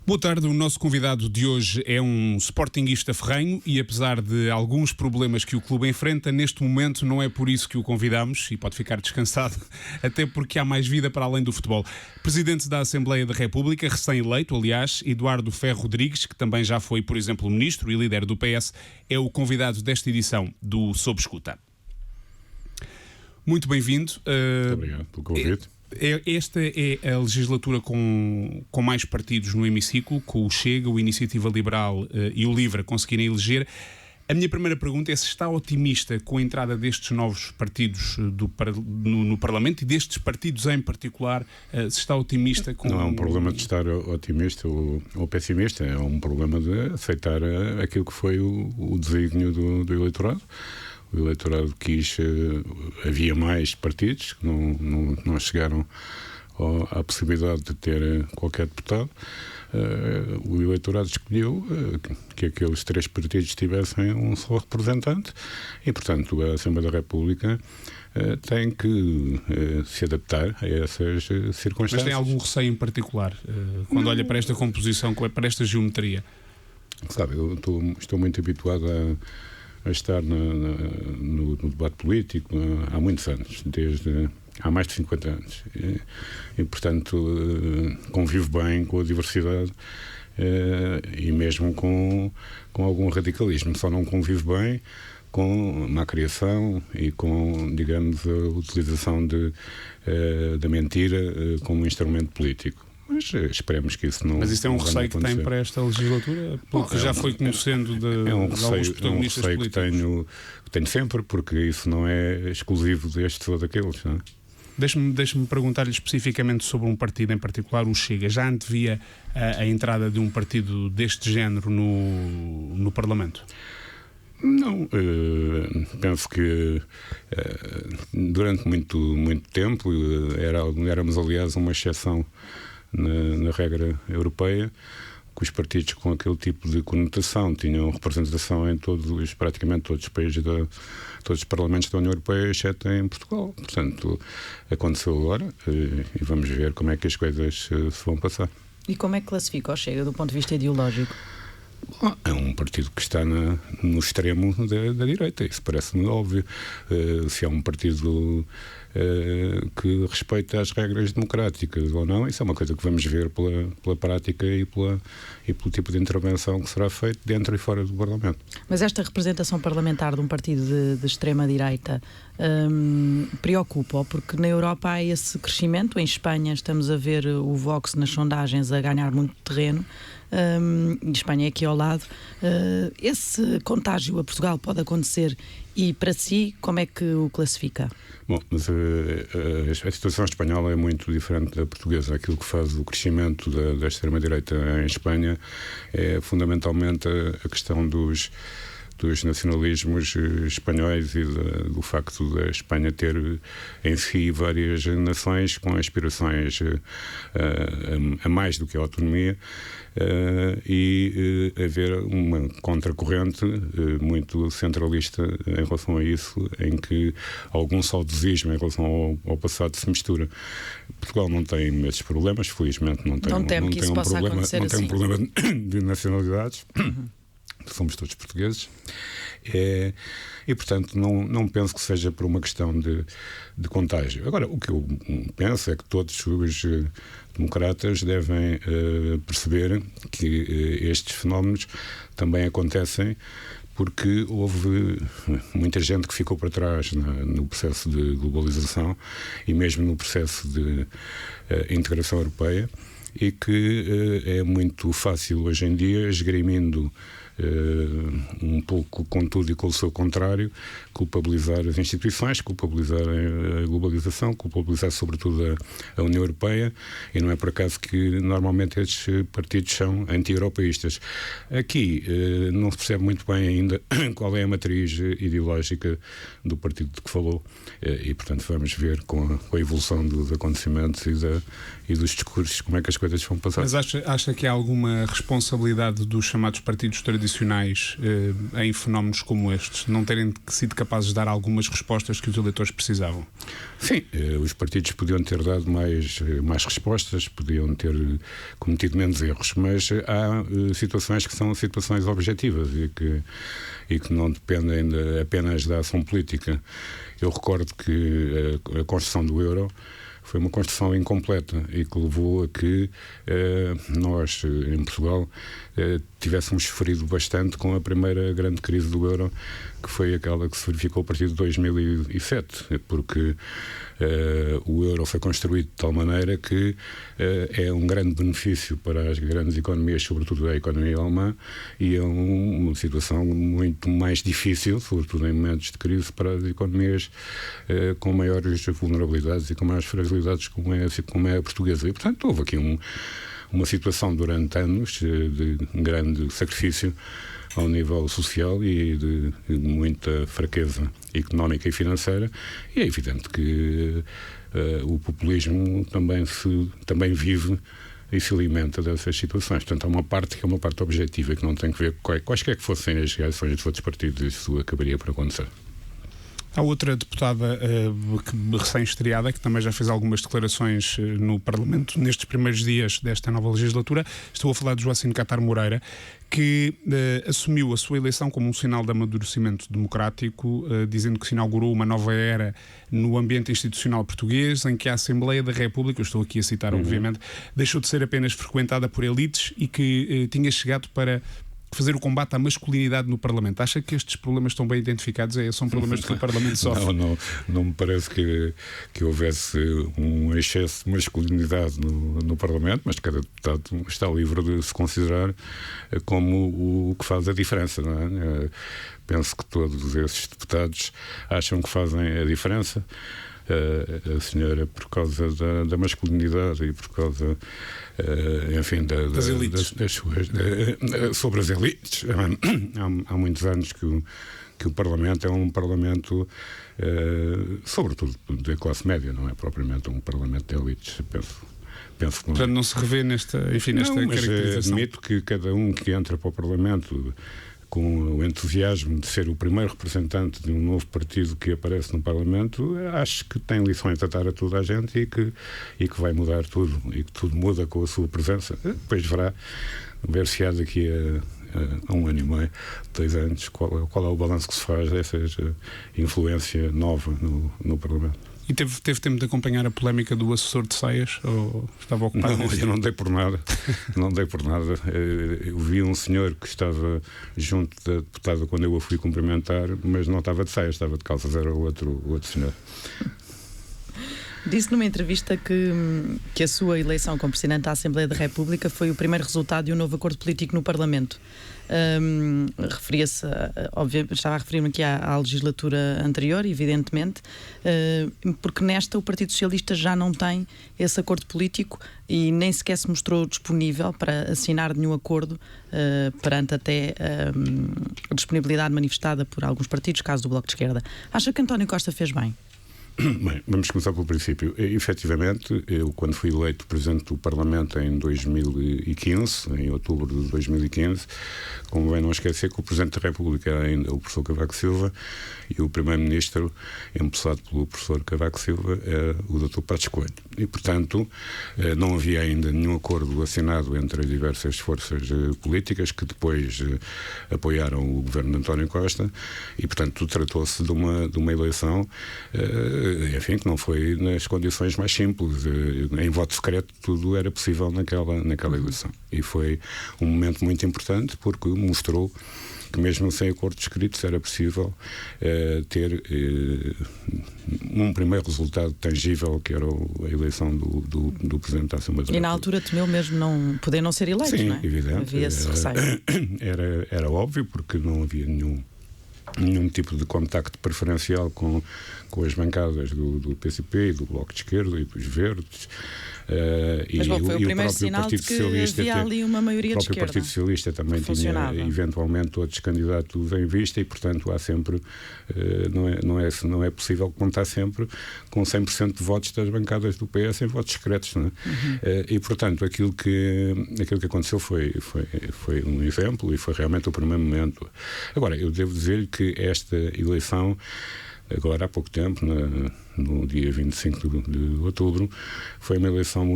Boa tarde, o nosso convidado de hoje é um sportinguista ferrenho e apesar de alguns problemas que o clube enfrenta, neste momento não é por isso que o convidamos e pode ficar descansado, até porque há mais vida para além do futebol. Presidente da Assembleia da República, recém-eleito, aliás, Eduardo Ferro Rodrigues, que também já foi, por exemplo, ministro e líder do PS, é o convidado desta edição do Sob Escuta. Muito bem-vindo. Muito obrigado pelo convite. Esta é a legislatura com mais partidos no hemiciclo, com o Chega, o Iniciativa Liberal e o LIVRE a conseguirem eleger. A minha primeira pergunta é se está otimista com a entrada destes novos partidos no Parlamento e destes partidos em particular, se está otimista com... Não é um problema de estar otimista ou pessimista, é um problema de aceitar aquilo que foi o desígnio do eleitorado. O eleitorado quis, havia mais partidos que não chegaram à possibilidade de ter qualquer deputado. O eleitorado escolheu que aqueles três partidos tivessem um só representante e, portanto, a Assembleia da República tem que se adaptar a essas circunstâncias. Mas tem algum receio em particular quando olha para esta composição, para esta geometria? Sabe, eu estou muito habituado a estar no debate político há muitos anos, há mais de 50 anos. E portanto, convivo bem com a diversidade e mesmo com algum radicalismo. Só não convivo bem com a má criação e com, digamos, a utilização da mentira como instrumento político. Mas esperemos que isso não... Mas isso é um receio que tem para esta legislatura? Porque já foi conhecendo de alguns protagonistas políticos. Que tenho sempre, porque isso não é exclusivo destes ou daqueles, não é? Deixe-me perguntar-lhe especificamente sobre um partido em particular, o Chega. Já antevia a entrada de um partido deste género no Parlamento? Não, penso que durante muito tempo éramos aliás uma exceção na regra europeia, que os partidos com aquele tipo de conotação tinham representação em praticamente todos os países, todos os parlamentos da União Europeia, exceto em Portugal. Portanto, aconteceu agora e vamos ver como é que as coisas se vão passar. E como é que classifica o Chega do ponto de vista ideológico? É um partido que está no extremo da direita, isso parece-me óbvio. Se é um partido que respeita as regras democráticas ou não, isso é uma coisa que vamos ver pela prática e pelo tipo de intervenção que será feito dentro e fora do Parlamento. Mas esta representação parlamentar de um partido de extrema-direita preocupa-o, porque na Europa há esse crescimento. Em Espanha estamos a ver o Vox nas sondagens a ganhar muito terreno. Espanha é aqui ao lado. Esse contágio a Portugal pode acontecer e, para si, como é que o classifica? Bom, mas a situação espanhola é muito diferente da portuguesa. Aquilo que faz o crescimento da extrema-direita em Espanha é fundamentalmente a questão dos nacionalismos espanhóis e do facto da Espanha ter em si várias nações com aspirações a mais do que a autonomia e haver uma contracorrente muito centralista em relação a isso, em que algum saudosismo em relação ao passado se mistura. Portugal não tem esses problemas, felizmente não tem um problema de nacionalidades. Somos todos portugueses e portanto não penso que seja por uma questão de contágio. Agora, o que eu penso é que todos os democratas devem perceber que estes fenómenos também acontecem porque houve muita gente que ficou para trás no processo de globalização e mesmo no processo de integração europeia e que é muito fácil hoje em dia, esgrimindo um pouco com tudo e com o seu contrário, culpabilizar as instituições, culpabilizar a globalização, culpabilizar sobretudo a União Europeia, e não é por acaso que normalmente estes partidos são anti-europeístas. Aqui não se percebe muito bem ainda qual é a matriz ideológica do partido de que falou e portanto vamos ver com a evolução dos acontecimentos e dos discursos como é que as coisas vão passar. Mas acha que há alguma responsabilidade dos chamados partidos tradicionais tradicionais em fenómenos como estes, não terem sido capazes de dar algumas respostas que os eleitores precisavam? Sim, os partidos podiam ter dado mais respostas, podiam ter cometido menos erros, mas há situações que são situações objetivas e que não dependem apenas da ação política. Eu recordo que a construção do euro foi uma construção incompleta e que levou a que nós, em Portugal, tivéssemos sofrido bastante com a primeira grande crise do euro, que foi aquela que se verificou a partir de 2007, porque o euro foi construído de tal maneira que é um grande benefício para as grandes economias, sobretudo a economia alemã, e é uma situação muito mais difícil, sobretudo em momentos de crise, para as economias com maiores vulnerabilidades e com maiores fragilidades, como é a portuguesa. E, portanto, houve aqui uma situação durante anos de grande sacrifício ao nível social e de muita fraqueza económica e financeira, e é evidente que o populismo também vive e se alimenta dessas situações. Portanto, há uma parte que é uma parte objetiva, que não tem que ver com quaisquer que fossem as reações dos outros partidos, isso acabaria por acontecer. Há outra deputada recém-estreada que também já fez algumas declarações no Parlamento nestes primeiros dias desta nova legislatura. Estou a falar de Joacine Catar Moreira, que assumiu a sua eleição como um sinal de amadurecimento democrático, dizendo que se inaugurou uma nova era no ambiente institucional português, em que a Assembleia da República, eu estou aqui a citar obviamente, deixou de ser apenas frequentada por elites e que tinha chegado para fazer o combate à masculinidade no Parlamento. Acha que estes problemas estão bem identificados? São problemas que o Parlamento sofre? Não me parece que houvesse um excesso de masculinidade no Parlamento, mas cada deputado está livre de se considerar como o que faz a diferença, não é? Penso que todos esses deputados acham que fazem a diferença. A senhora, por causa da masculinidade e por causa, enfim, das elites. Sobre as elites. Há muitos anos que o Parlamento é um Parlamento, sobretudo da classe média, não é propriamente um Parlamento de elites, penso. Portanto, não se revê nesta caracterização. Admito que cada um que entra para o Parlamento com o entusiasmo de ser o primeiro representante de um novo partido que aparece no Parlamento, acho que tem lições a dar a toda a gente e que vai mudar tudo, e que tudo muda com a sua presença. Depois ver-se-á daqui a um ano e meio, 2 anos, qual é o balanço que se faz dessa influência nova no Parlamento. E teve tempo de acompanhar a polémica do assessor de saias? Ou estava ocupado? Não, eu não dei por nada. Eu vi um senhor que estava junto da deputada quando eu a fui cumprimentar, mas não estava de saias, estava de calças, era o outro senhor. Disse numa entrevista que a sua eleição como Presidente da Assembleia da República foi o primeiro resultado de um novo acordo político no Parlamento. Referia-se, obviamente, estava a referir-me aqui à legislatura anterior, evidentemente, porque nesta o Partido Socialista já não tem esse acordo político e nem sequer se mostrou disponível para assinar nenhum acordo, perante até a disponibilidade manifestada por alguns partidos, caso do Bloco de Esquerda. Acha que António Costa fez bem? Bem, vamos começar pelo princípio. Efetivamente, eu quando fui eleito Presidente do Parlamento em 2015, em outubro de 2015, convém não esquecer que o Presidente da República era ainda o professor Cavaco Silva e o Primeiro-Ministro, empossado pelo professor Cavaco Silva, era o Dr. Passos Coelho. E, portanto, não havia ainda nenhum acordo assinado entre as diversas forças políticas que depois apoiaram o governo de António Costa e, portanto, tratou-se de uma eleição enfim, que não foi nas condições mais simples. Em voto secreto tudo era possível naquela eleição. E foi um momento muito importante porque mostrou que mesmo sem acordos escritos era possível ter um primeiro resultado tangível, que era a eleição do Presidente da Assembleia da República. E na altura temeu mesmo poder não ser eleito, sim, não é? Evidente. Havia esse receio. Era óbvio, porque não havia nenhum tipo de contacto preferencial com as bancadas do PCP e do Bloco de Esquerda e dos Verdes. Mas bom, foi o primeiro sinal de que havia ali uma maioria de esquerda. O próprio Partido Socialista também tinha eventualmente outros candidatos em vista e, portanto, há sempre, não é possível contar sempre com 100% de votos das bancadas do PS em votos secretos, não é? E, portanto, aquilo que aconteceu foi um exemplo e foi realmente o primeiro momento. Agora, eu devo dizer que esta eleição, agora há pouco tempo, no dia 25 de outubro, foi uma eleição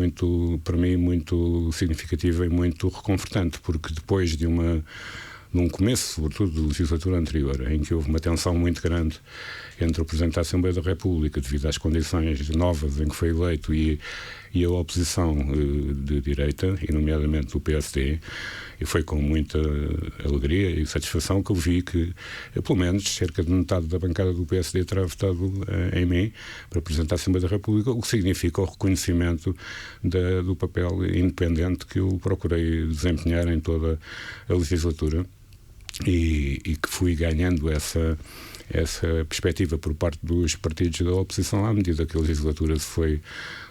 para mim, muito significativa e muito reconfortante, porque depois num começo, sobretudo, da legislatura anterior, em que houve uma tensão muito grande entre o Presidente da Assembleia da República, devido às condições novas em que foi eleito, e a oposição de direita, e nomeadamente do PSD, e foi com muita alegria e satisfação que eu vi que, pelo menos, cerca de metade da bancada do PSD terá votado em mim para Presidente da Assembleia da República, o que significa o reconhecimento do papel independente que eu procurei desempenhar em toda a legislatura e que fui ganhando essa perspectiva por parte dos partidos da oposição à medida que a legislatura se foi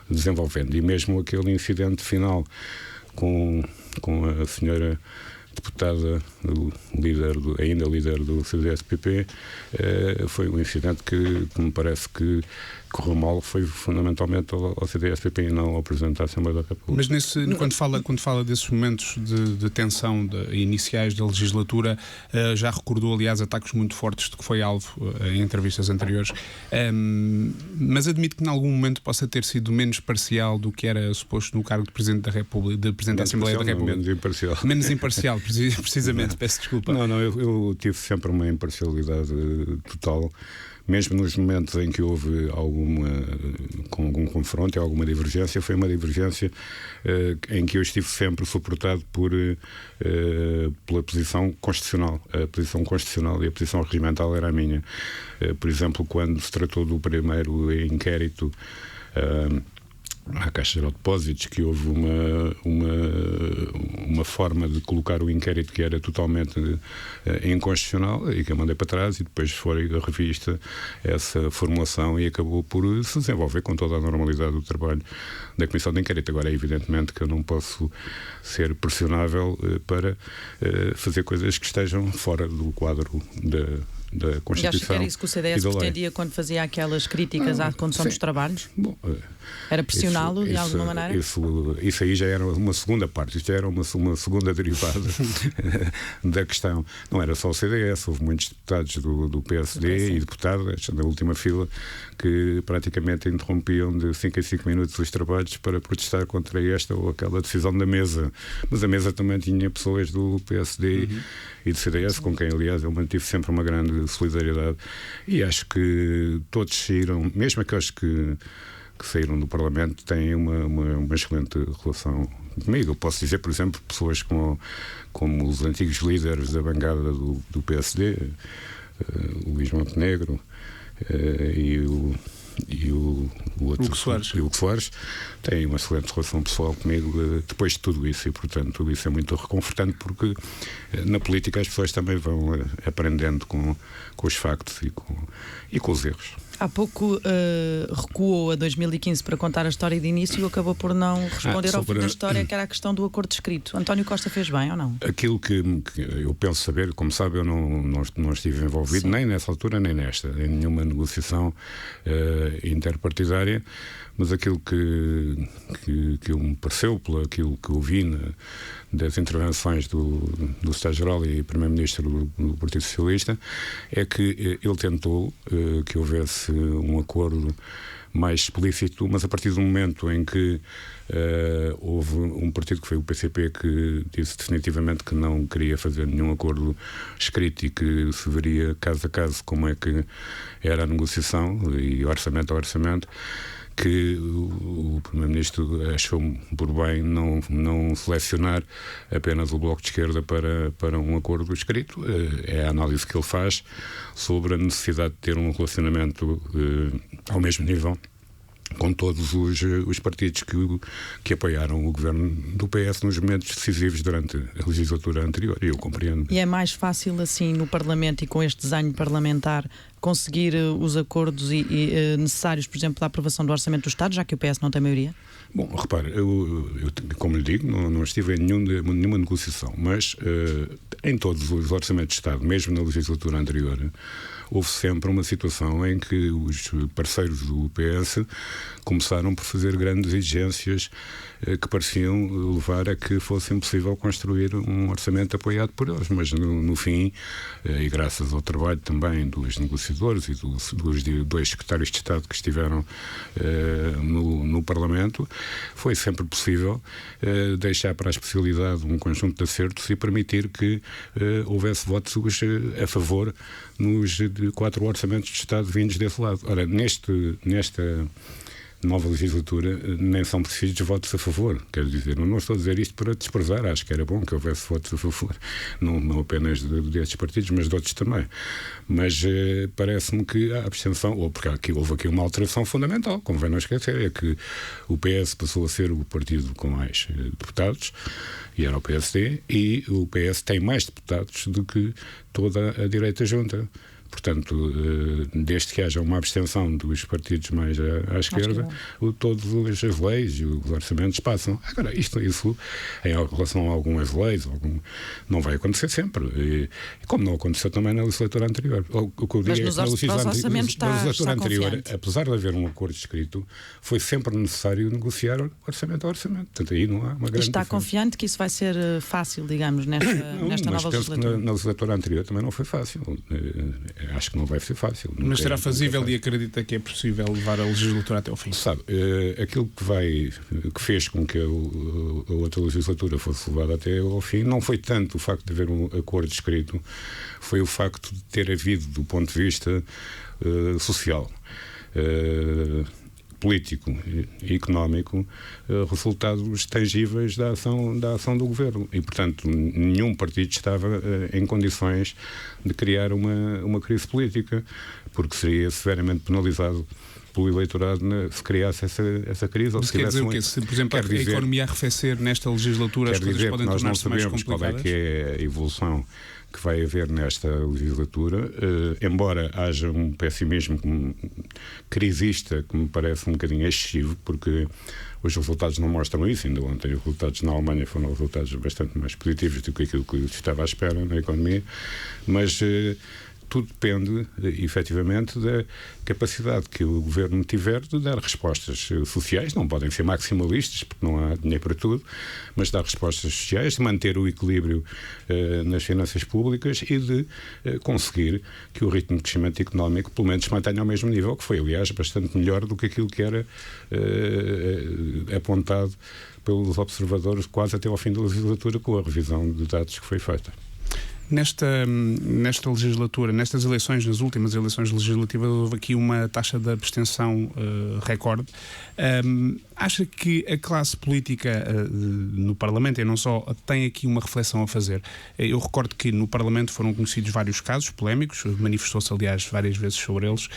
desenvolvendo. E mesmo aquele incidente final com a senhora deputada, ainda líder do CDS-PP, foi um incidente que me parece que correu mal, foi fundamentalmente ao CDS-PP e não ao Presidente da Assembleia da República. Mas quando fala desses momentos de tensão iniciais da legislatura, já recordou, aliás, ataques muito fortes de que foi alvo em entrevistas anteriores, mas admito que em algum momento possa ter sido menos parcial do que era suposto no cargo de Presidente da República, de Presidente da Assembleia da República. Menos imparcial. Menos imparcial, precisamente, peço desculpa. Não, eu tive sempre uma imparcialidade total, mesmo nos momentos em que houve algum confronto e alguma divergência. Foi uma divergência em que eu estive sempre suportado pela posição constitucional. A posição constitucional e a posição regimental era a minha. Por exemplo, quando se tratou do primeiro inquérito à Caixa Geral de Depósitos, que houve uma forma de colocar o inquérito que era totalmente inconstitucional e que eu mandei para trás, e depois foi revista essa formulação e acabou por se desenvolver com toda a normalidade do trabalho da Comissão de Inquérito. Agora, é evidentemente que eu não posso ser pressionável para fazer coisas que estejam fora do quadro da Constituição. E acho que era isso que o CDS pretendia quando fazia aquelas críticas à condução dos trabalhos? Bom, era pressioná-lo de alguma maneira? Isso aí já era uma segunda parte, isto já era uma segunda derivada da questão. Não era só o CDS, houve muitos deputados do PSD e deputadas na última fila que praticamente interrompiam de 5 em 5 minutos os trabalhos para protestar contra esta ou aquela decisão da mesa. Mas a mesa também tinha pessoas do PSD e do CDS, com quem, aliás, eu mantive sempre uma grande solidariedade, e acho que todos saíram, mesmo aqueles que saíram do Parlamento, têm uma excelente relação comigo. Eu posso dizer, por exemplo, pessoas como os antigos líderes da bancada do PSD, o Luís Montenegro e o Hugo Soares, têm uma excelente relação pessoal comigo depois de tudo isso, e portanto tudo isso é muito reconfortante, porque na política as pessoas também vão aprendendo com os factos e com os erros. Há pouco recuou a 2015 para contar a história de início e acabou por não responder ao fim da história, que era a questão do acordo escrito. António Costa fez bem ou não? Aquilo que eu penso saber, como sabe, eu não estive envolvido nem nessa altura nem nesta, em nenhuma negociação interpartidária, mas aquilo que me pareceu, pelo aquilo que ouvi das intervenções do Estado-Geral e Primeiro-Ministro do Partido Socialista, é que ele tentou que houvesse um acordo mais explícito, mas a partir do momento em que houve um partido, que foi o PCP, que disse definitivamente que não queria fazer nenhum acordo escrito e que se veria caso a caso como é que era a negociação e orçamento a orçamento, que o Primeiro-Ministro achou por bem não selecionar apenas o Bloco de Esquerda para um acordo escrito. É a análise que ele faz sobre a necessidade de ter um relacionamento ao mesmo nível com todos os partidos que apoiaram o governo do PS nos momentos decisivos durante a legislatura anterior, e eu compreendo. E é mais fácil assim no Parlamento e com este desenho parlamentar conseguir os acordos necessários, por exemplo, da aprovação do Orçamento do Estado, já que o PS não tem maioria? Bom, repare, eu como lhe digo, não estive em nenhuma negociação, mas em todos os orçamentos de Estado, mesmo na legislatura anterior, houve sempre uma situação em que os parceiros do PS começaram por fazer grandes exigências que pareciam levar a que fosse impossível construir um orçamento apoiado por eles, mas no fim, e graças ao trabalho também dos negociadores e dos dois secretários de Estado que estiveram no Parlamento, foi sempre possível deixar para a especialidade um conjunto de acertos e permitir que houvesse votos a favor nos 4 orçamentos de Estado vindos desse lado. Ora, nesta nova legislatura nem são precisos votos a favor. Quero dizer, não estou a dizer isto para desprezar, acho que era bom que houvesse votos a favor, não apenas destes partidos, mas de outros também. Mas parece-me que a abstenção, ou porque houve aqui uma alteração fundamental, convém não esquecer, é que o PS passou a ser o partido com mais deputados, e era o PSD, e o PS tem mais deputados do que toda a direita junta. Portanto, desde que haja uma abstenção dos partidos mais à esquerda, todas as leis e os orçamentos passam. Agora, isso em relação a algumas leis, não vai acontecer sempre. E como não aconteceu também na legislatura anterior. O que eu digo é que na legislatura anterior, apesar de haver um acordo escrito, foi sempre necessário negociar orçamento a orçamento. Portanto, aí não há uma grande Está confiante que isso vai ser fácil, digamos, nesta nova legislatura? Na legislatura anterior também não foi fácil. Acho que não vai ser fácil. Mas será fazível e acredita que é possível levar a legislatura até ao fim? Sabe, aquilo que fez com que a outra legislatura fosse levada até ao fim não foi tanto o facto de haver um acordo escrito, foi o facto de ter havido, do ponto de vista social, político e económico, resultados tangíveis da ação do governo. E, portanto, nenhum partido estava em condições de criar uma crise política, porque seria severamente penalizado pelo eleitorado se criasse essa crise. Mas quer dizer o quê? Se, por exemplo, a economia arrefecer nesta legislatura, as coisas podem tornar-se mais complicadas? Qual é que é a evolução que vai haver nesta legislatura, embora haja um pessimismo crisista que me parece um bocadinho excessivo, porque os resultados não mostram isso. Ainda ontem os resultados na Alemanha foram resultados bastante mais positivos do que aquilo que estava à espera na economia, mas tudo depende, efetivamente, da capacidade que o governo tiver de dar respostas sociais. Não podem ser maximalistas, porque não há dinheiro para tudo, mas dar respostas sociais, de manter o equilíbrio nas finanças públicas e de conseguir que o ritmo de crescimento económico, pelo menos, se mantenha ao mesmo nível, que foi, aliás, bastante melhor do que aquilo que era apontado pelos observadores quase até ao fim da legislatura, com a revisão de dados que foi feita. Nesta legislatura, nestas eleições, nas últimas eleições legislativas, houve aqui uma taxa de abstenção recorde. Acha que a classe política no Parlamento, e não só, tem aqui uma reflexão a fazer? Eu recordo que no Parlamento foram conhecidos vários casos polémicos, manifestou-se, aliás, várias vezes sobre eles.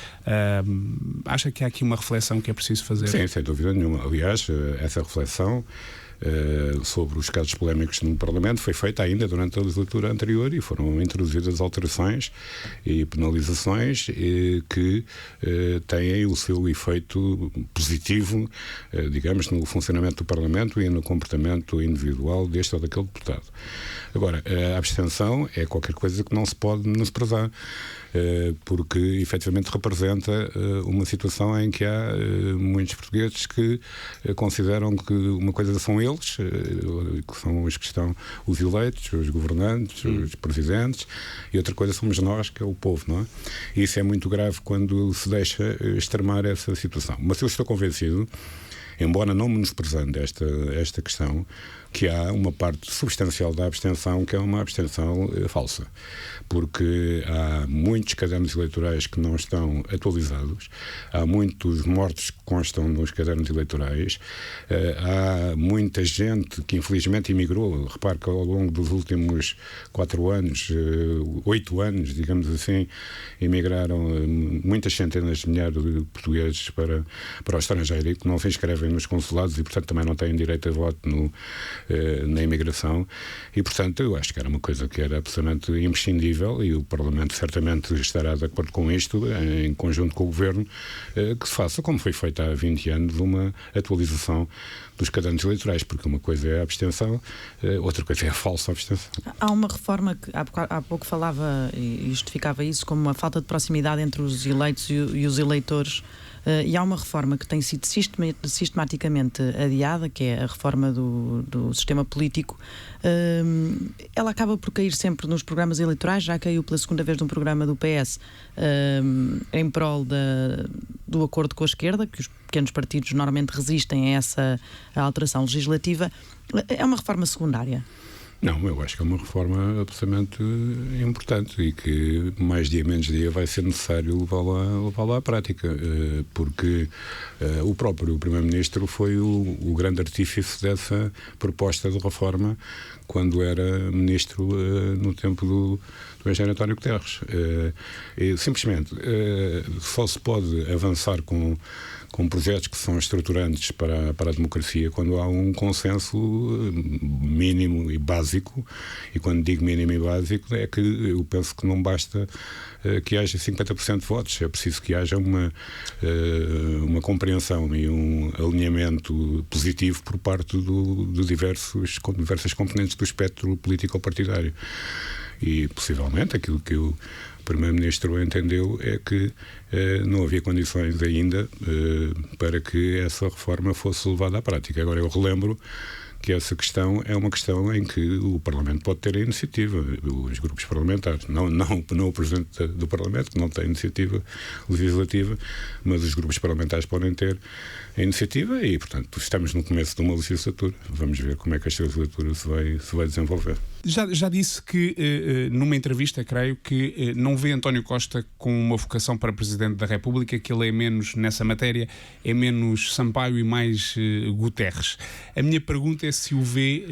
Acha que há aqui uma reflexão que é preciso fazer? Sim, sem dúvida nenhuma. Aliás, essa reflexão sobre os casos polémicos no Parlamento foi feita ainda durante a legislatura anterior e foram introduzidas alterações e penalizações que têm o seu efeito positivo, digamos, no funcionamento do Parlamento e no comportamento individual deste ou daquele deputado. Agora, a abstenção é qualquer coisa que não se pode menosprezar, porque efetivamente representa uma situação em que há muitos portugueses que consideram que uma coisa são eles, que são os que estão os eleitos, os governantes, os presidentes, e outra coisa somos nós, que é o povo, não é? E isso é muito grave quando se deixa extremar essa situação. Mas eu estou convencido embora não menosprezando esta questão, que há uma parte substancial da abstenção que é uma abstenção falsa, porque há muitos cadernos eleitorais que não estão atualizados, há muitos mortos que constam nos cadernos eleitorais, há muita gente que infelizmente emigrou. Repare que ao longo dos últimos 4 anos, 8 anos, digamos assim, emigraram muitas centenas de milhares de portugueses para o estrangeiro e que não se inscrevem nos consulados e, portanto, também não têm direito a voto na imigração. E, portanto, eu acho que era uma coisa que era absolutamente imprescindível e o Parlamento certamente estará de acordo com isto, em conjunto com o Governo, que se faça, como foi feito há 20 anos, uma atualização dos cadernos eleitorais, porque uma coisa é a abstenção, outra coisa é a falsa abstenção. Há uma reforma que há pouco falava e justificava isso como uma falta de proximidade entre os eleitos e os eleitores. E há uma reforma que tem sido sistematicamente adiada, que é a reforma do sistema político. Ela acaba por cair sempre nos programas eleitorais, já caiu pela segunda vez num programa do PS em prol do acordo com a esquerda, que os pequenos partidos normalmente resistem a essa alteração legislativa. É uma reforma secundária? Não, eu acho que é uma reforma absolutamente importante e que mais dia menos dia vai ser necessário levá-la à prática, porque o próprio Primeiro-Ministro foi o grande artífice dessa proposta de reforma quando era Ministro no tempo do engenheiro António Guterres. Simplesmente só se pode avançar com projetos que são estruturantes para a democracia quando há um consenso mínimo e básico, e quando digo mínimo e básico é que eu penso que não basta que haja 50% de votos, é preciso que haja uma compreensão e um alinhamento positivo por parte de diversas componentes do espectro político-partidário. E possivelmente aquilo que o Primeiro-Ministro entendeu é que não havia condições ainda para que essa reforma fosse levada à prática. Agora eu relembro que essa questão é uma questão em que o Parlamento pode ter a iniciativa, os grupos parlamentares, não o Presidente do Parlamento, que não tem iniciativa legislativa, mas os grupos parlamentares podem ter a iniciativa e, portanto, estamos no começo de uma legislatura. Vamos ver como é que esta legislatura se vai desenvolver. Já disse que, numa entrevista, creio, que não vê António Costa com uma vocação para Presidente da República, que ele é menos, nessa matéria, é menos Sampaio e mais Guterres. A minha pergunta é se o vê,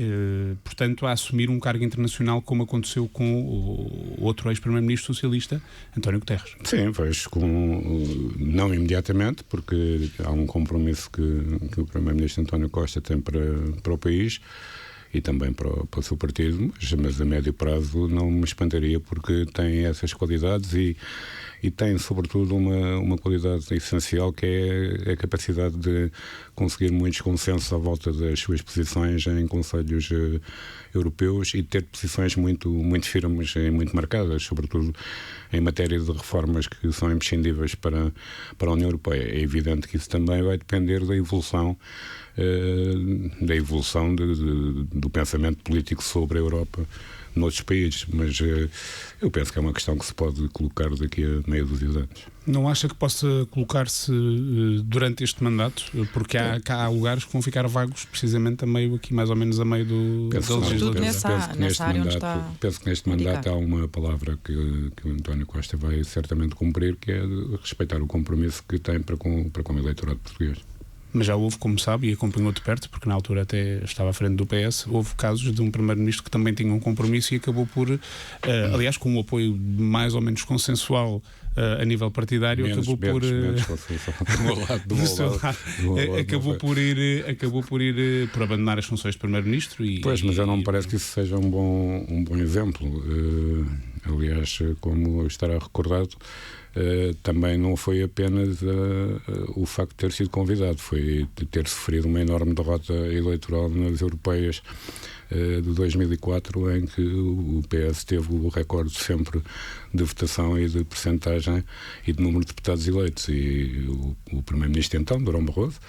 portanto, a assumir um cargo internacional como aconteceu com o outro ex-primeiro-ministro socialista, António Guterres. Sim, vejo não imediatamente, porque há um compromisso que o primeiro-ministro António Costa tem para o país e também para o seu partido, mas a médio prazo não me espantaria, porque tem essas qualidades e tem, sobretudo, uma qualidade essencial, que é a capacidade de conseguir muitos consensos à volta das suas posições em conselhos europeus e ter posições muito, muito firmes e muito marcadas, sobretudo em matéria de reformas que são imprescindíveis para a União Europeia. É evidente que isso também vai depender da evolução do pensamento político sobre a Europa noutros países, mas eu penso que é uma questão que se pode colocar daqui a meia dúzia de anos. Não acha que possa colocar-se durante este mandato? Porque há lugares que vão ficar vagos, precisamente mais ou menos a meio da legislatura. Penso que neste mandato há uma palavra que o António Costa vai certamente cumprir, que é de respeitar o compromisso que tem para com o eleitorado português. Mas já houve, como sabe, e acompanhou de perto, porque na altura até estava à frente do PS, houve casos de um primeiro-ministro que também tinha um compromisso e acabou por, aliás, com um apoio mais ou menos consensual a nível partidário, acabou por abandonar as funções de primeiro-ministro. Mas eu não me parece que isso seja um bom exemplo. Aliás, como estará recordado, também não foi apenas o facto de ter sido convidado, foi de ter sofrido uma enorme derrota eleitoral nas europeias de 2004, em que o PS teve o recorde sempre de votação e de percentagem e de número de deputados eleitos. E o primeiro-ministro então, Durão Barroso,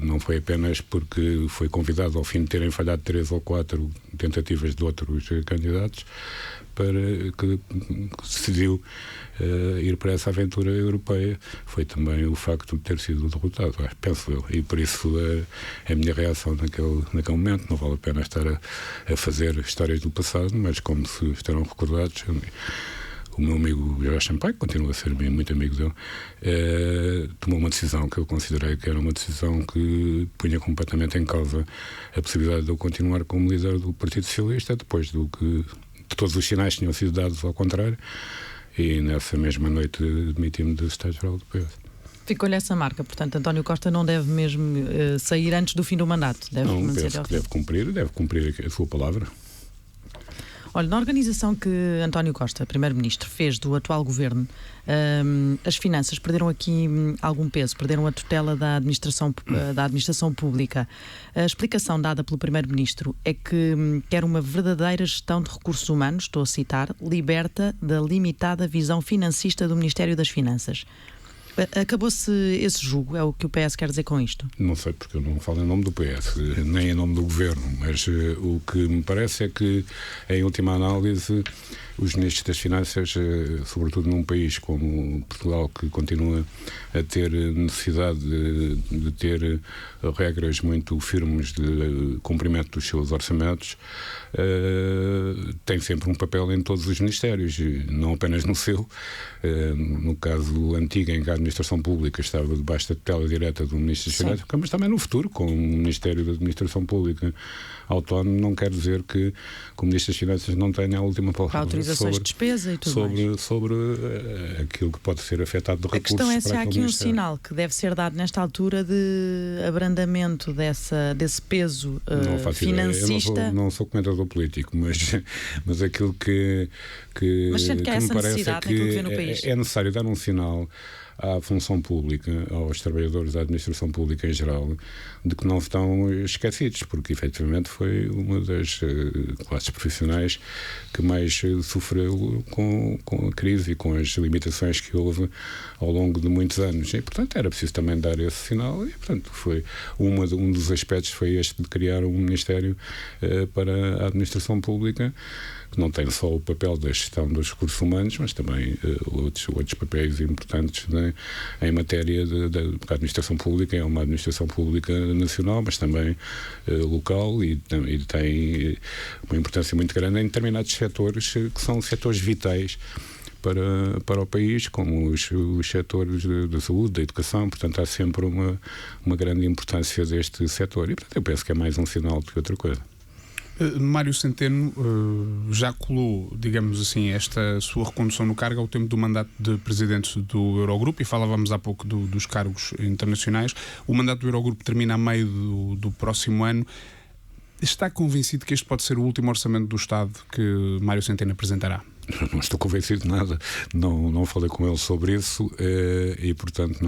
não foi apenas porque foi convidado ao fim de terem falhado 3 ou 4 tentativas de outros candidatos, para que decidiu ir para essa aventura europeia. Foi também o facto de ter sido derrotado, penso eu, e por isso a minha reação naquele momento. Não vale a pena estar a fazer histórias do passado, mas como se estarão recordados, o meu amigo Jorge Sampaio, que continua a ser muito amigo dele, tomou uma decisão que eu considerei que era uma decisão que punha completamente em causa a possibilidade de eu continuar como líder do Partido Socialista, depois de todos os sinais tinham sido dados ao contrário, e nessa mesma noite demiti-me do Estado-Geral do PS. Ficou-lhe essa marca, portanto, António Costa não deve mesmo sair antes do fim do mandato. Não, penso que deve cumprir a sua palavra. Olha, na organização que António Costa, Primeiro-Ministro, fez do atual governo, as finanças perderam aqui algum peso, perderam a tutela da administração pública. A explicação dada pelo Primeiro-Ministro é que quer uma verdadeira gestão de recursos humanos, estou a citar, liberta da limitada visão financista do Ministério das Finanças. Acabou-se esse jugo, é o que o PS quer dizer com isto? Não sei, porque eu não falo em nome do PS, nem em nome do Governo, mas o que me parece é que, em última análise, os ministros das Finanças, sobretudo num país como Portugal, que continua a ter necessidade de ter regras muito firmes de cumprimento dos seus orçamentos, tem sempre um papel em todos os ministérios, não apenas no seu. No caso antigo, em que a administração pública estava debaixo da tutela direta do Ministro das Finanças, mas também no futuro, com o Ministério da Administração Pública autónomo, não quer dizer que o Ministro das Finanças não tenha a última palavra autorizações de despesa e tudo mais. Sobre aquilo que pode ser afetado de recursos. A questão é se há aqui um sinal que deve ser dado nesta altura de abrandamento desse peso financista. Eu não sou comentador político, mas aquilo que me parece é que é necessário dar um sinal à função pública, aos trabalhadores da administração pública em geral, de que não estão esquecidos, porque efetivamente foi uma das classes profissionais que mais sofreu com a crise e com as limitações que houve ao longo de muitos anos. E, portanto, era preciso também dar esse sinal e, portanto, foi um dos aspectos foi este de criar um Ministério para a administração pública, que não tem só o papel da gestão dos recursos humanos, mas também outros papéis importantes, né, em matéria da administração pública. É uma administração pública nacional, mas também local, e tem uma importância muito grande em determinados setores que são setores vitais para o país, como os setores da saúde, da educação. Portanto, há sempre uma grande importância deste setor, e portanto eu penso que é mais um sinal do que outra coisa. Mário Centeno já colou, digamos assim, esta sua recondução no cargo ao tempo do mandato de presidente do Eurogrupo, e falávamos há pouco dos cargos internacionais. O mandato do Eurogrupo termina a meio do próximo ano. Está convencido que este pode ser o último orçamento do Estado que Mário Centeno apresentará? Não estou convencido de nada, não falei com ele sobre isso, e portanto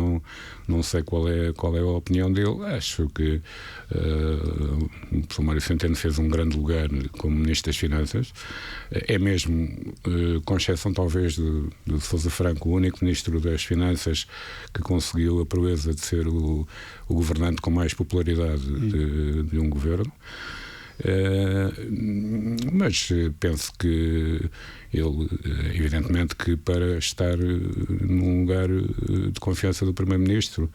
não sei qual é a opinião dele. Acho que o professor Mário Centeno fez um grande lugar como Ministro das Finanças, é mesmo, com exceção talvez de Sousa Franco, o único Ministro das Finanças que conseguiu a proeza de ser o governante com mais popularidade de um governo. Mas penso que ele, evidentemente, que para estar num lugar de confiança do Primeiro-Ministro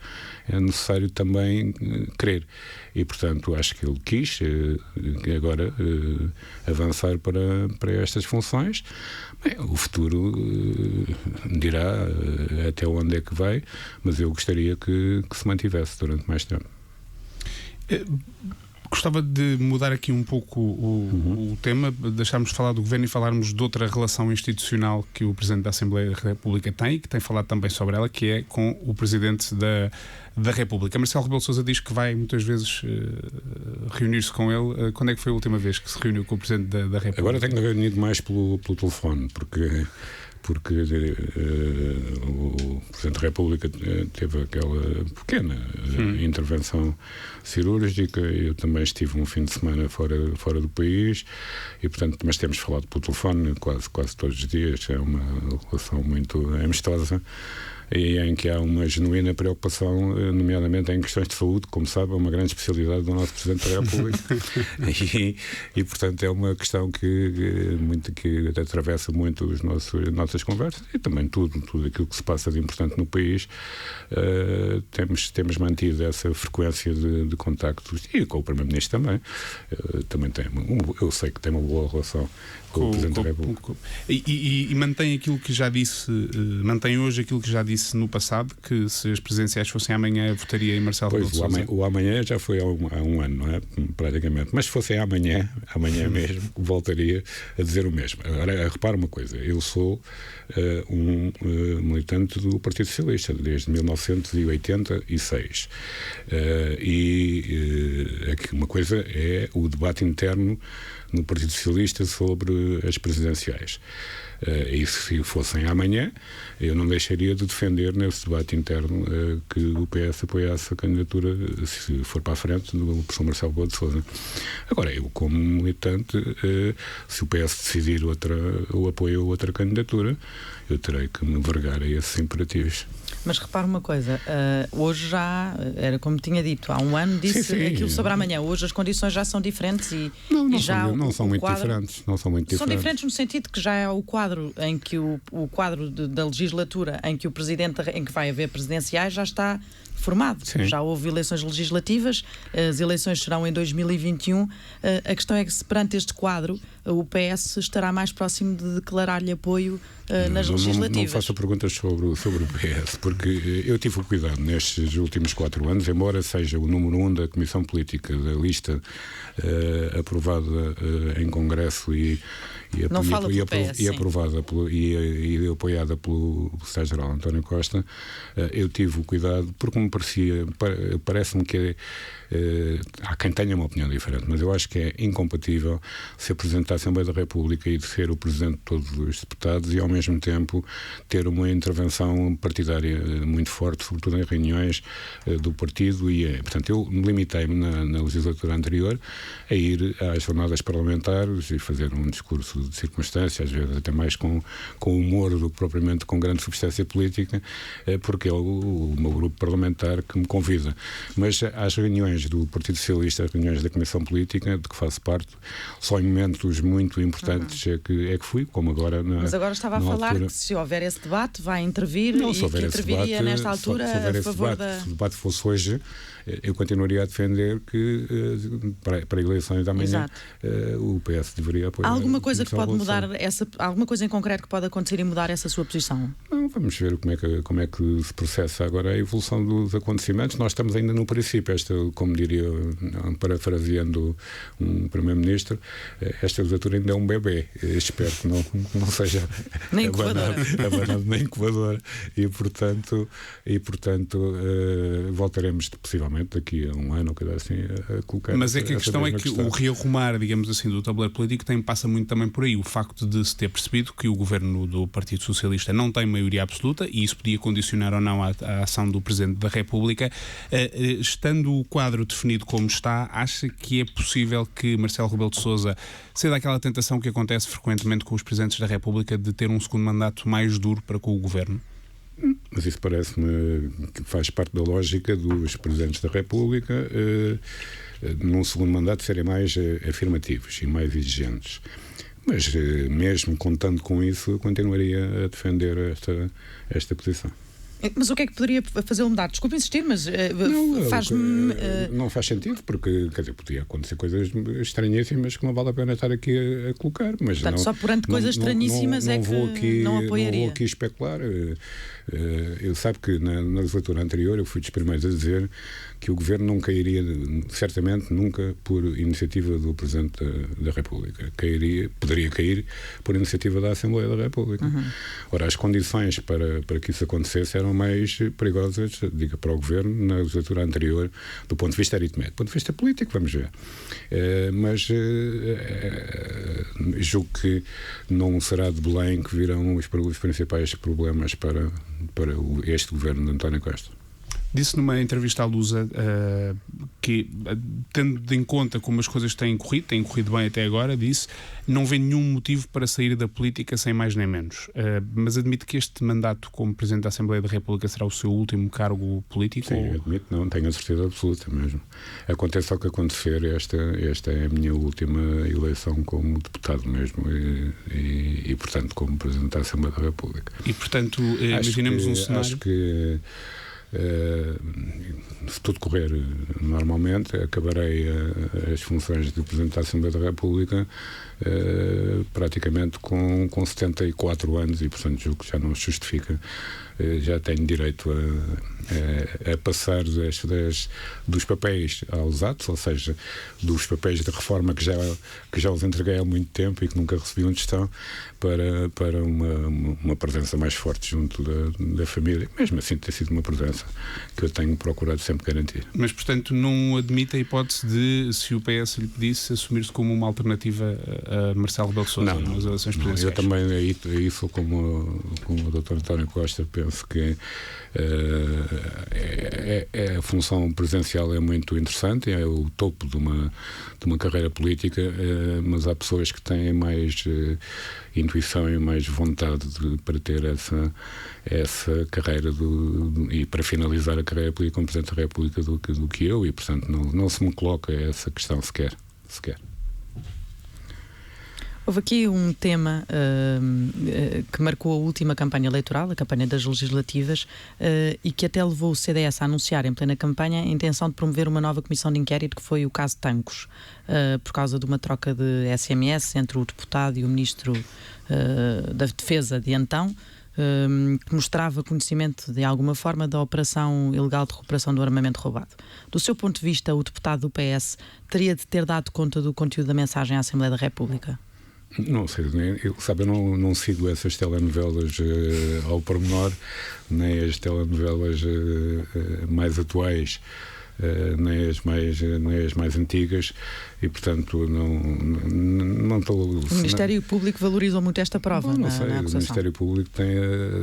é necessário também querer, e portanto acho que ele quis agora avançar para estas funções. Bem, o futuro dirá até onde é que vai, mas eu gostaria que se mantivesse durante mais tempo. Gostava de mudar aqui um pouco o tema, deixarmos de falar do Governo e falarmos de outra relação institucional que o Presidente da Assembleia da República tem, e que tem falado também sobre ela, que é com o Presidente da República. Marcelo Rebelo de Sousa diz que vai muitas vezes reunir-se com ele. Quando é que foi a última vez que se reuniu com o Presidente da República? Agora tenho reunido mais pelo telefone, porque porque o Presidente da República teve aquela pequena intervenção cirúrgica. Eu também estive um fim de semana fora do país e, portanto, mas temos falado pelo telefone quase todos os dias. É uma relação muito amistosa e em que há uma genuína preocupação, nomeadamente em questões de saúde, como sabe, é uma grande especialidade do nosso Presidente da República. e, portanto, é uma questão que até atravessa muito as nossas conversas e também tudo aquilo que se passa de importante no país. Temos mantido essa frequência de contactos e com o Primeiro-Ministro também tem. Eu sei que tem uma boa relação com o Presidente da República. E mantém aquilo que já disse, mantém hoje aquilo que já disse no passado, que se as presidenciais fossem amanhã, votaria em Marcelo Rebelo de Sousa? O amanhã já foi há um ano, não é? Praticamente. Mas se fossem amanhã mesmo, voltaria a dizer o mesmo. Agora, repara uma coisa, eu sou um militante do Partido Socialista desde 1986. Aqui uma coisa é o debate interno no Partido Socialista sobre as presidenciais. E se fossem amanhã, eu não deixaria de defender nesse debate interno que o PS apoiasse a candidatura, se for para a frente, do professor Marcelo Rebelo de Sousa. Agora, eu como militante, se o PS decidir o apoio a outra candidatura, eu terei que me vergar a esses imperativos. Mas repara uma coisa, hoje já, era como tinha dito, há um ano disse aquilo sobre amanhã. Hoje as condições já são diferentes não são muito diferentes. São diferentes no sentido que já é o quadro em que o quadro da legislatura em que o Presidente, em que vai haver presidenciais, já está formado. Sim. Já houve eleições legislativas, as eleições serão em 2021. A questão é que, se perante este quadro, o PS estará mais próximo de declarar-lhe apoio nas legislativas. Não faça perguntas sobre o PS, porque eu tive o cuidado nestes últimos 4 anos, embora seja o número 1 da Comissão Política da lista aprovada em Congresso e aprovada e apoiada pelo Secretário-Geral António Costa, eu tive o cuidado, porque parece-me que há quem tenha uma opinião diferente, mas eu acho que é incompatível ser Presidente da Assembleia da República e de ser o Presidente de todos os deputados e ao mesmo tempo ter uma intervenção partidária muito forte, sobretudo em reuniões do partido portanto, eu limitei-me na legislatura anterior a ir às jornadas parlamentares e fazer um discurso de circunstância, às vezes até mais com humor do que propriamente com grande substância política, porque é o meu grupo parlamentar que me convida. Mas às reuniões do Partido Socialista, as reuniões da Comissão Política, de que faço parte, só em momentos muito importantes é que fui, como agora Mas agora estava a falar que se houver esse debate, vai intervir e que interviria nesta altura a favor Se o debate fosse hoje, eu continuaria a defender que para eleições da manhã o PS deveria apoiar. Há alguma coisa que pode mudar alguma coisa em concreto que pode acontecer e mudar essa sua posição? Não, vamos ver como é que se processa agora a evolução dos acontecimentos. Nós estamos ainda no princípio, como diria, parafraseando um Primeiro-Ministro, esta legislatura ainda é um bebê. Espero que não seja nem abanado, nem incubadora. E portanto voltaremos possivelmente daqui a um ano ou coisa assim a colocar. Mas é que a questão é que o rearrumar, digamos assim, do tabuleiro político passa muito também por aí. O facto de se ter percebido que o governo do Partido Socialista não tem maioria absoluta, e isso podia condicionar ou não a ação do Presidente da República. Estando o quadro definido como está, acha que é possível que Marcelo Rebelo de Sousa ceda àquela tentação que acontece frequentemente com os Presidentes da República de ter um segundo mandato mais duro para com o governo? Mas isso parece-me que faz parte da lógica dos Presidentes da República, num segundo mandato, serem mais afirmativos e mais exigentes. Mas, mesmo contando com isso, eu continuaria a defender esta posição. Mas o que é que poderia fazê-lo mudar? Desculpe insistir, mas não faz sentido, porque podia acontecer coisas estranhíssimas que não vale a pena estar aqui a colocar. Mas portanto, só perante coisas estranhíssimas não apoiaria. Não vou aqui especular. Eu sabe que na legislatura anterior eu fui dos primeiros a dizer que o governo não cairia, certamente nunca, por iniciativa do Presidente da República. Poderia cair por iniciativa da Assembleia da República. Ora, as condições para que isso acontecesse eram foram mais perigosas, diga, para o Governo na legislatura anterior, do ponto de vista aritmético. Do ponto de vista político, vamos ver. Mas julgo que não será de Belém que virão os principais problemas para este Governo de António Costa. Disse numa entrevista à Lusa que, tendo em conta como as coisas têm corrido bem até agora, disse não vê nenhum motivo para sair da política sem mais nem menos. Mas admite que este mandato como Presidente da Assembleia da República será o seu último cargo político? Sim, admito, não tenho a certeza absoluta mesmo. Aconteça o que acontecer, esta é a minha última eleição como deputado mesmo e portanto, como Presidente da Assembleia da República. E, portanto, imaginemos um cenário... Acho que se tudo correr normalmente, acabarei as funções de Presidente da Assembleia da República praticamente com 74 anos e, portanto, julgo que já não se justifica. Já tenho direito a passar dos papéis aos atos, ou seja, dos papéis de reforma que já os entreguei há muito tempo e que nunca recebi onde estão, para uma presença mais forte junto da família. Mesmo assim, tem sido uma presença que eu tenho procurado sempre garantir. Mas, portanto, não admite a hipótese de, se o PS lhe pedisse, assumir-se como uma alternativa a Marcelo Rebelo de Sousa nas eleições presidenciais? Eu também, aí sou como o Dr. António Costa, penso que a função presidencial é muito interessante, é o topo de uma carreira política, mas há pessoas que têm mais intuição e mais vontade para ter essa carreira e para finalizar a carreira política como Presidente da República do que eu, e portanto não se me coloca essa questão sequer. Houve aqui um tema que marcou a última campanha eleitoral, a campanha das legislativas, e que até levou o CDS a anunciar em plena campanha a intenção de promover uma nova comissão de inquérito, que foi o caso Tancos, por causa de uma troca de SMS entre o deputado e o ministro da Defesa de então, que mostrava conhecimento de alguma forma da operação ilegal de recuperação do armamento roubado. Do seu ponto de vista, o deputado do PS teria de ter dado conta do conteúdo da mensagem à Assembleia da República? Não sei, eu não sigo essas telenovelas ao pormenor, nem as telenovelas mais atuais, nem as mais antigas, e portanto não estou... O Ministério Público valorizou muito esta prova. Não sei, o Ministério Público tem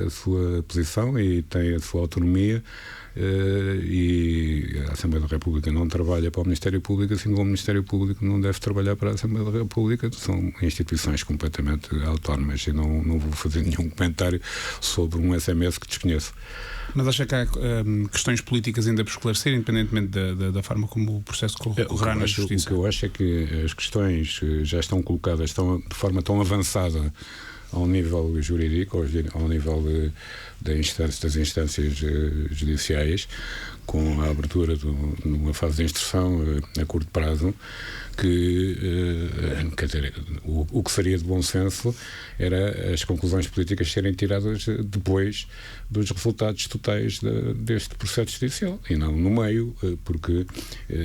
a sua posição e tem a sua autonomia, e a Assembleia da República não trabalha para o Ministério Público, assim como o Ministério Público não deve trabalhar para a Assembleia da República. São instituições completamente autónomas e não vou fazer nenhum comentário sobre um SMS que desconheço. Mas acha que há questões políticas ainda por esclarecer, independentemente da forma como o processo correrá na Justiça? O que eu acho é que as questões já estão colocadas de forma tão avançada ao nível jurídico, ao nível das instâncias judiciais, com a abertura de uma fase de instrução a curto prazo, que quer dizer, o que seria de bom senso era as conclusões políticas serem tiradas depois dos resultados totais deste processo judicial e não no meio, porque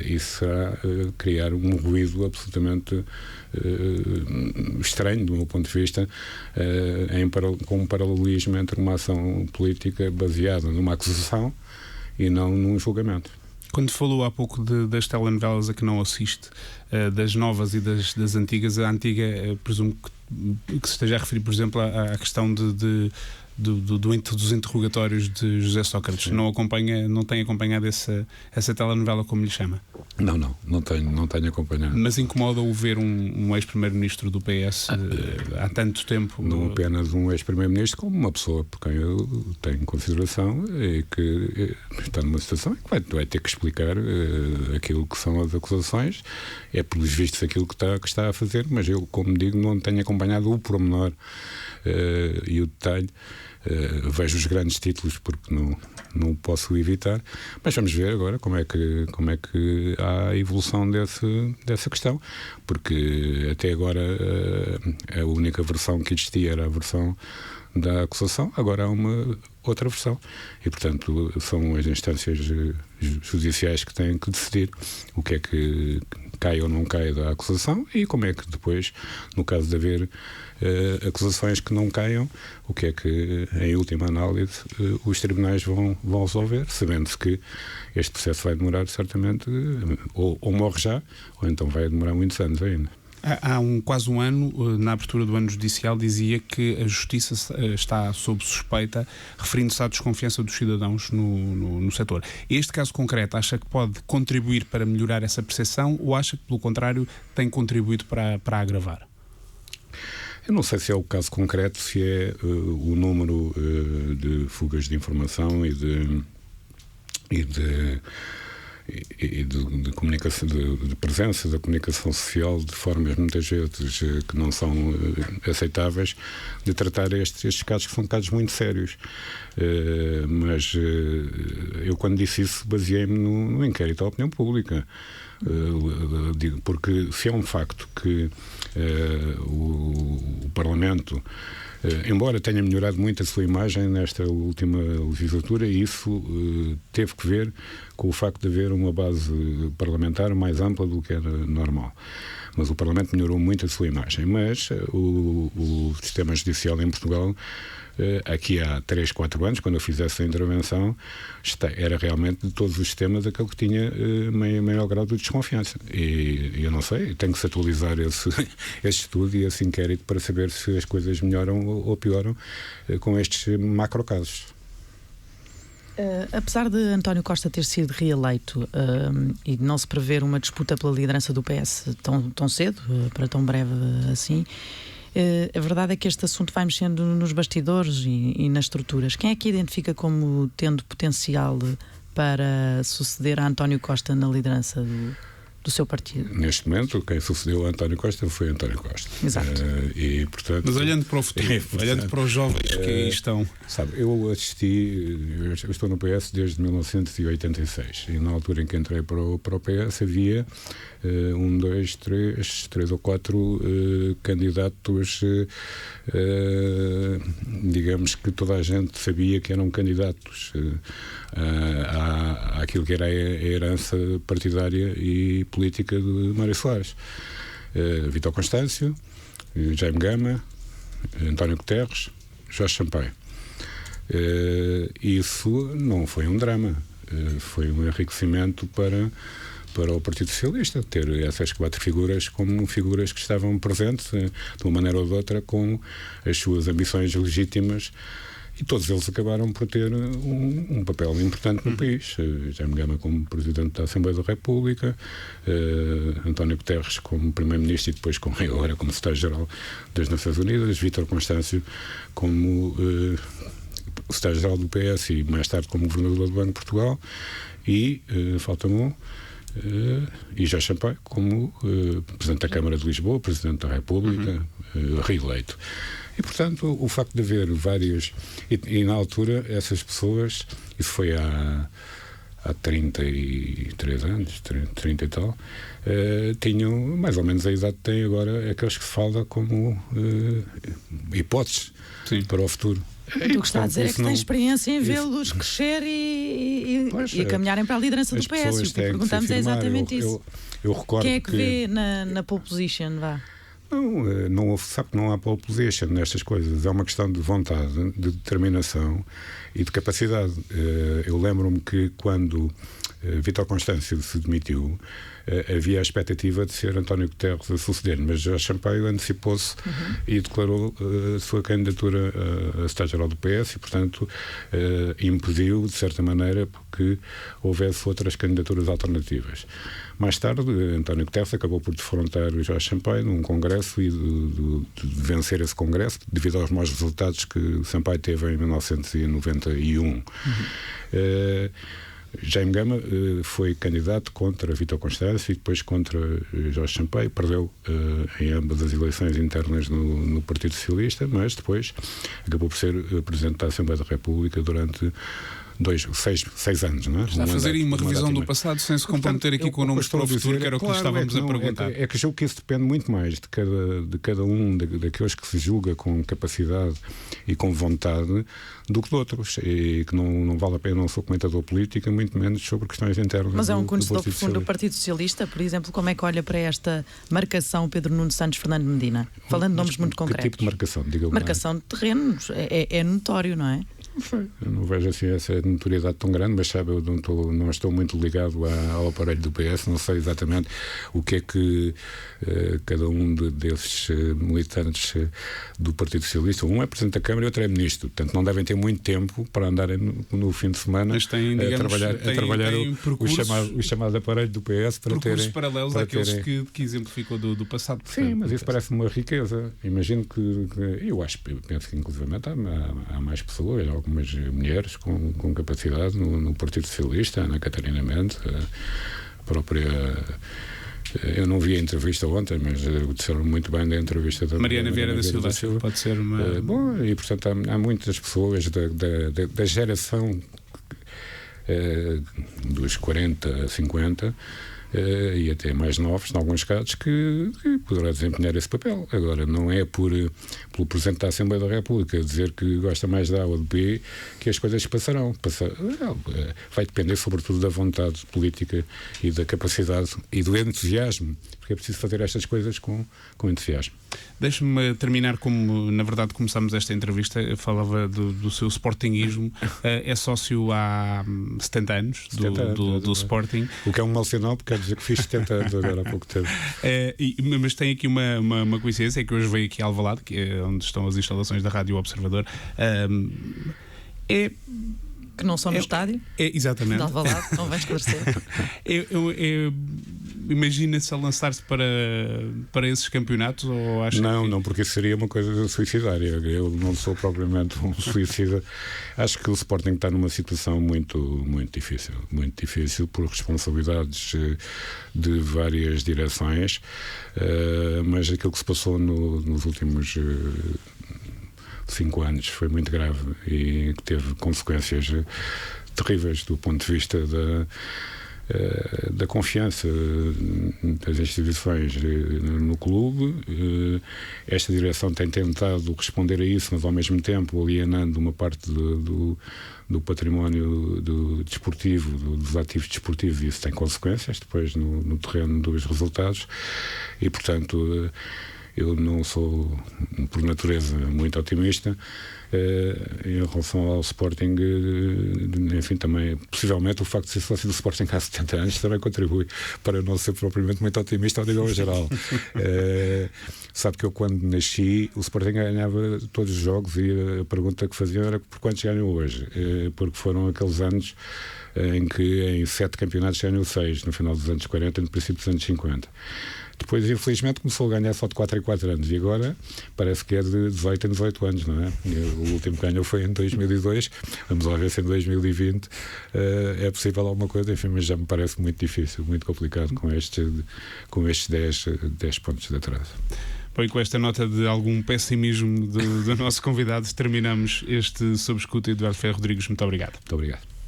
isso será criar um ruído absolutamente estranho do meu ponto de vista, com um paralelismo entre uma ação política baseada numa acusação e não num julgamento. Quando falou há pouco das telenovelas a que não assiste, das novas e das antigas, a antiga, presumo que se esteja a referir, por exemplo, à questão dos interrogatórios de José Sócrates. Sim. Não tem acompanhado essa telenovela, como lhe chama? Não tenho acompanhado. Mas incomoda-o ver um ex-primeiro-ministro do PS há tanto tempo? Não apenas um ex-primeiro-ministro, como uma pessoa por quem eu tenho consideração e que está numa situação em que vai ter que explicar aquilo que são as acusações. É pelos vistos aquilo que está a fazer, mas eu, como digo, não tenho acompanhado o pormenor e o detalhe. Vejo os grandes títulos porque não posso evitar, mas vamos ver agora como é que há a evolução dessa questão, porque até agora a única versão que existia era a versão da acusação, agora há uma outra versão e portanto são as instâncias judiciais que têm que decidir o que é que cai ou não cai da acusação, e como é que depois, no caso de haver acusações que não caiam, o que é que, em última análise, os tribunais vão resolver, sabendo-se que este processo vai demorar certamente, ou morre já, ou então vai demorar muitos anos ainda. Há quase um ano, na abertura do ano judicial, dizia que a Justiça está sob suspeita, referindo-se à desconfiança dos cidadãos no setor. Este caso concreto, acha que pode contribuir para melhorar essa percepção, ou acha que, pelo contrário, tem contribuído para agravar? Eu não sei se é o caso concreto, se é o número de fugas de informação e de comunicação, de presença da comunicação social de formas muitas vezes que não são aceitáveis, de tratar estes casos, que são casos muito sérios. Mas eu, quando disse isso, baseei-me no inquérito à opinião pública. Porque se é um facto que o Parlamento, embora tenha melhorado muito a sua imagem nesta última legislatura, e isso teve que ver com o facto de haver uma base parlamentar mais ampla do que era normal. Mas o Parlamento melhorou muito a sua imagem. Mas o sistema judicial em Portugal, aqui há 3, 4 anos, quando eu fiz essa intervenção, era realmente de todos os sistemas aquele que tinha maior grau de desconfiança. E eu não sei, tenho que se atualizar esse estudo e esse inquérito para saber se as coisas melhoram ou pioram com estes macrocasos. Apesar de António Costa ter sido reeleito e de não se prever uma disputa pela liderança do PS tão cedo, para tão breve assim, a verdade é que este assunto vai mexendo nos bastidores e nas estruturas. Quem é que identifica como tendo potencial para suceder a António Costa na liderança do seu partido? Neste momento, quem sucedeu a António Costa foi António Costa. Exato. E, portanto, mas olhando para o futuro, olhando para os jovens que aí estão... Sabe, eu estou no PS desde 1986, e na altura em que entrei para o PS havia 3 ou 4 candidatos, digamos que toda a gente sabia que eram candidatos àquilo que era a herança partidária e política de Mário Soares. Vítor Constâncio, Jaime Gama, António Guterres, Jorge Sampaio. Isso não foi um drama, foi um enriquecimento para o Partido Socialista, ter essas 4 figuras como figuras que estavam presentes, de uma maneira ou de outra, com as suas ambições legítimas, e todos eles acabaram por ter um papel importante no país. Jaime Gama como Presidente da Assembleia da República, António Guterres como Primeiro-Ministro e depois agora como Secretário-Geral das Nações Unidas, Vítor Constâncio como Secretário-Geral do PS e mais tarde como Governador do Banco de Portugal, e falta-me um, e Jorge Sampaio como Presidente da Câmara de Lisboa, Presidente da República, reeleito. E, portanto, o facto de haver várias... E na altura, essas pessoas, isso foi há 33 anos, 30 e tal, tinham mais ou menos a idade que têm agora aqueles que se fala como hipóteses para o futuro. O que está a dizer é que tem experiência em vê-los crescer e caminharem para a liderança do PS. O que perguntamos é exatamente isso. Eu recordo quem é que vê na pole position? Vá. Não, sabe que não há pole position nestas coisas. É uma questão de vontade, de determinação e de capacidade. Eu lembro-me que quando Vítor Constâncio se demitiu, havia a expectativa de ser António Guterres a suceder, mas Jorge Sampaio antecipou-se e declarou a sua candidatura a Secretário-Geral do PS e, portanto, impediu, de certa maneira, que houvesse outras candidaturas alternativas. Mais tarde, António Guterres acabou por defrontar o Jorge Sampaio num congresso e de vencer esse congresso, devido aos maus resultados que Sampaio teve em 1991. Jaime Gama foi candidato contra Vítor Constâncio e depois contra Jorge Sampaio, perdeu em ambas as eleições internas no Partido Socialista, mas depois acabou por ser Presidente da Assembleia da República durante 6 anos, não é? Está a fazer aí uma revisão do passado sem se comprometer aqui com nomes para o futuro, que era o que estávamos a perguntar. É que julgo que isso depende muito mais de cada um daqueles que se julga com capacidade e com vontade do que de outros. E que não vale a pena, não sou comentador político, muito menos sobre questões internas. Mas é um conhecedor profundo do Partido Socialista, por exemplo, como é que olha para esta marcação Pedro Nuno Santos, Fernando Medina? Falando de nomes muito concretos. Que tipo de marcação? Marcação de terrenos, é notório, não é? Não sei, eu não vejo assim essa notoriedade tão grande, mas sabe, eu não estou muito ligado ao aparelho do PS, não sei exatamente o que é que cada um desses militantes do Partido Socialista, um é Presidente da Câmara e outro é Ministro, portanto não devem ter muito tempo para andarem no fim de semana a trabalhar o chamado aparelho do PS para percursos paralelos àqueles que exemplificou do passado. Portanto, sim, mas isso parece-me uma riqueza. Imagino que eu penso que inclusivamente há mais pessoas, algumas mulheres com capacidade no Partido Socialista, Ana Catarina Mendes, a própria. Eu não vi a entrevista ontem, mas disseram muito bem da entrevista da Mariana Vieira da Silva. Pode ser uma. Bom, e portanto há muitas pessoas da geração dos 40 a 50 e até mais novos, em alguns casos, que poderá desempenhar esse papel. Agora, não é pelo Presidente da Assembleia da República dizer que gosta mais da A ou de B que as coisas passarão. Vai depender, sobretudo, da vontade política e da capacidade e do entusiasmo, porque é preciso fazer estas coisas com entusiasmo. Deixe-me terminar como, na verdade, começámos esta entrevista. Eu falava do seu sportinguismo. É sócio há 70 anos do Sporting. O que é um mau sinal, porque quer dizer que fiz 70 anos agora há pouco tempo. Mas tem aqui uma coincidência, é que hoje veio aqui a Alvalade, que é onde estão as instalações da Rádio Observador. Que não são no estádio? Exatamente. De Alvalade, não vai esclarecer. Imagina-se a lançar-se para esses campeonatos? Ou acha não, porque isso seria uma coisa suicidária. Eu não sou propriamente um suicida. Acho que o Sporting está numa situação muito, muito difícil por responsabilidades de várias direções, mas aquilo que se passou nos últimos 5 anos foi muito grave e que teve consequências terríveis do ponto de vista da confiança das instituições no clube. Esta direção tem tentado responder a isso, mas ao mesmo tempo alienando uma parte do património desportivo, dos ativos desportivos, e isso tem consequências depois no terreno dos resultados e, portanto, eu não sou, por natureza, muito otimista em relação ao Sporting. Enfim, também, possivelmente, o facto de ser sócio do Sporting há 70 anos também contribui para não ser propriamente muito otimista ao nível geral. Sabe que eu, quando nasci, o Sporting ganhava todos os jogos e a pergunta que faziam era por quantos ganham hoje? Porque foram aqueles anos em que em 7 campeonatos ganham 6, no final dos anos 40 e no princípio dos anos 50. Depois, infelizmente, começou a ganhar só de 4 em 4 anos e agora parece que é de 18 em 18 anos, não é? O último que ganhou foi em 2002, vamos lá ver se em 2020 é possível alguma coisa, enfim, mas já me parece muito difícil, muito complicado com estes 10 pontos de atraso. Bem, com esta nota de algum pessimismo do nosso convidado, terminamos este Sob Escuta. Eduardo Ferro Rodrigues, muito obrigado. Muito obrigado.